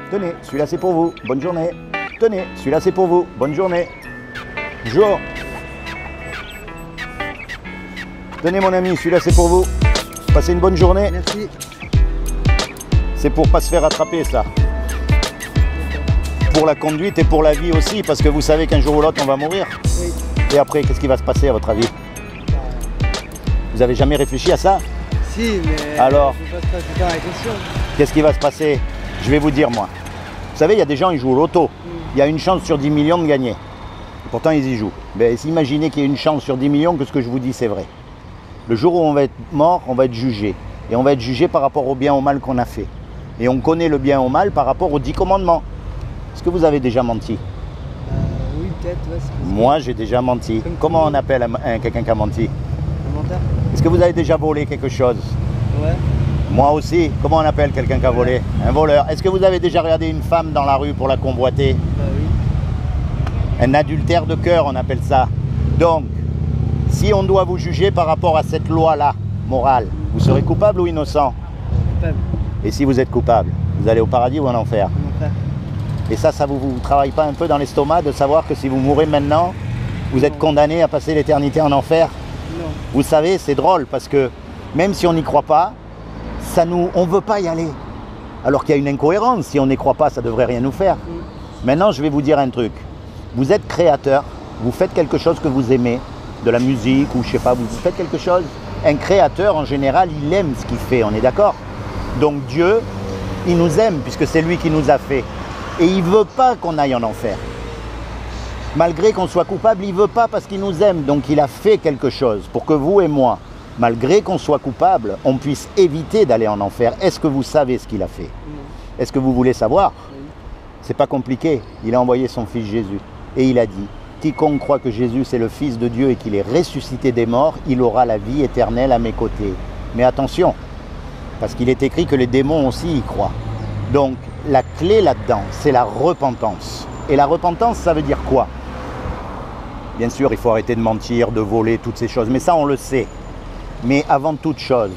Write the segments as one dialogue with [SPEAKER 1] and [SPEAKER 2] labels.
[SPEAKER 1] Tenez, celui-là c'est pour vous. Bonne journée. Tenez, celui-là c'est pour vous. Bonne journée. Bonjour. Tenez mon ami, celui-là c'est pour vous. Passez une bonne journée.
[SPEAKER 2] Merci.
[SPEAKER 1] C'est pour pas se faire attraper ça. Pour la conduite et pour la vie aussi, parce que vous savez qu'un jour ou l'autre on va mourir.
[SPEAKER 2] Oui.
[SPEAKER 1] Et après, qu'est-ce qui va se passer à votre avis? Vous avez jamais réfléchi à ça?
[SPEAKER 2] Si, mais
[SPEAKER 1] Alors,
[SPEAKER 2] je ne pose pas tout le temps la question.
[SPEAKER 1] Qu'est-ce qui va se passer? Je vais vous dire moi. Vous savez, il y a des gens, ils jouent au loto. Il y a une chance sur 10 millions de gagner. Et pourtant, ils y jouent. Mais imaginez qu'il y ait une chance sur 10 millions que ce que je vous dis, c'est vrai. Le jour où on va être mort, on va être jugé. Et on va être jugé par rapport au bien ou au mal qu'on a fait. Et on connaît le bien ou mal par rapport aux 10 commandements. Est-ce que vous avez déjà menti?
[SPEAKER 2] Oui, peut-être. Ouais, c'est possible.
[SPEAKER 1] Moi, j'ai déjà menti. Comment on appelle quelqu'un qui a menti?
[SPEAKER 2] Un menteur?
[SPEAKER 1] Est-ce que vous avez déjà volé quelque chose?
[SPEAKER 2] Ouais.
[SPEAKER 1] Moi aussi. Comment on appelle quelqu'un qui a volé? Un voleur. Est-ce que vous avez déjà regardé une femme dans la rue pour la convoiter?
[SPEAKER 2] Bah oui.
[SPEAKER 1] Un adultère de cœur, on appelle ça. Donc, si on doit vous juger par rapport à cette loi-là, morale, vous serez coupable ou innocent?
[SPEAKER 2] Coupable.
[SPEAKER 1] Et si vous êtes coupable, vous allez au paradis ou en enfer?
[SPEAKER 2] Un menteur.
[SPEAKER 1] Et ça vous travaille pas un peu dans l'estomac de savoir que si vous mourrez maintenant, vous êtes condamné à passer l'éternité en enfer?
[SPEAKER 2] Non.
[SPEAKER 1] Vous savez, c'est drôle parce que même si on n'y croit pas, on ne veut pas y aller. Alors qu'il y a une incohérence, si on n'y croit pas, ça ne devrait rien nous faire. Maintenant, je vais vous dire un truc. Vous êtes créateur, vous faites quelque chose que vous aimez, de la musique ou je sais pas, vous faites quelque chose. Un créateur, en général, il aime ce qu'il fait, on est d'accord? Donc Dieu, il nous aime puisque c'est lui qui nous a fait. Et il ne veut pas qu'on aille en enfer. Malgré qu'on soit coupable, il ne veut pas parce qu'il nous aime. Donc il a fait quelque chose pour que vous et moi, malgré qu'on soit coupable, on puisse éviter d'aller en enfer. Est-ce que vous savez ce qu'il a fait? Est-ce que vous voulez savoir?
[SPEAKER 2] Oui.
[SPEAKER 1] C'est pas compliqué. Il a envoyé son fils Jésus. Et il a dit, quiconque croit que Jésus c'est le Fils de Dieu et qu'il est ressuscité des morts, il aura la vie éternelle à mes côtés. Mais attention, parce qu'il est écrit que les démons aussi y croient. Donc la clé là-dedans, c'est la repentance. Et la repentance, ça veut dire quoi? Bien sûr, il faut arrêter de mentir, de voler, toutes ces choses. Mais ça, on le sait. Mais avant toute chose,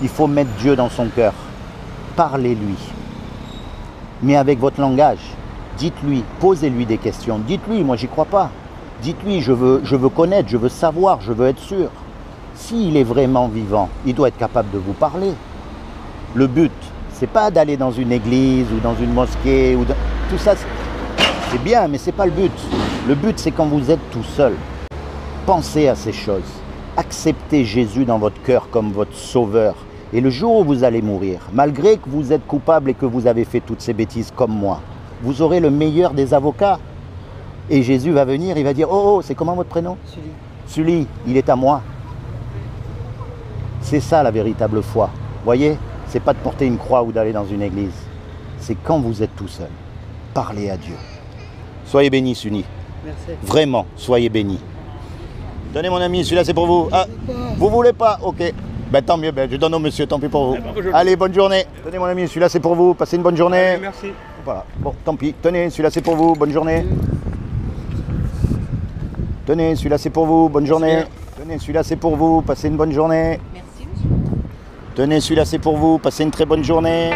[SPEAKER 1] il faut mettre Dieu dans son cœur. Parlez-lui. Mais avec votre langage. Dites-lui, posez-lui des questions. Dites-lui, moi j'y crois pas. Dites-lui, je veux connaître, je veux savoir, je veux être sûr. S'il est vraiment vivant, il doit être capable de vous parler. Le but, c'est pas d'aller dans une église ou dans une mosquée. Tout ça, c'est bien, mais c'est pas le but. Le but, c'est quand vous êtes tout seul. Pensez à ces choses. Acceptez Jésus dans votre cœur comme votre sauveur. Et le jour où vous allez mourir, malgré que vous êtes coupable et que vous avez fait toutes ces bêtises comme moi, vous aurez le meilleur des avocats. Et Jésus va venir, il va dire, oh, c'est comment votre prénom?
[SPEAKER 2] Sully.
[SPEAKER 1] Sully, il est à moi. C'est ça la véritable foi. Voyez, c'est pas de porter une croix ou d'aller dans une église. C'est quand vous êtes tout seul. Parlez à Dieu. Soyez bénis, Sully.
[SPEAKER 2] Merci.
[SPEAKER 1] Vraiment, soyez bénis. Tenez mon ami, celui-là c'est pour vous. Ah, vous voulez pas? Ok. Ben tant mieux, ben, je donne au monsieur, tant pis pour vous. Allez, bonne journée. Tenez mon ami, celui-là c'est pour vous. Passez une bonne journée.
[SPEAKER 3] Allez, merci.
[SPEAKER 1] Voilà. Bon, tant pis. Tenez, celui-là c'est pour vous. Bonne journée. Tenez, celui-là c'est pour vous. Bonne journée. Tenez, celui-là c'est pour vous. Passez une bonne journée.
[SPEAKER 4] Merci, monsieur.
[SPEAKER 1] Tenez, celui-là c'est pour vous. Passez une très bonne journée.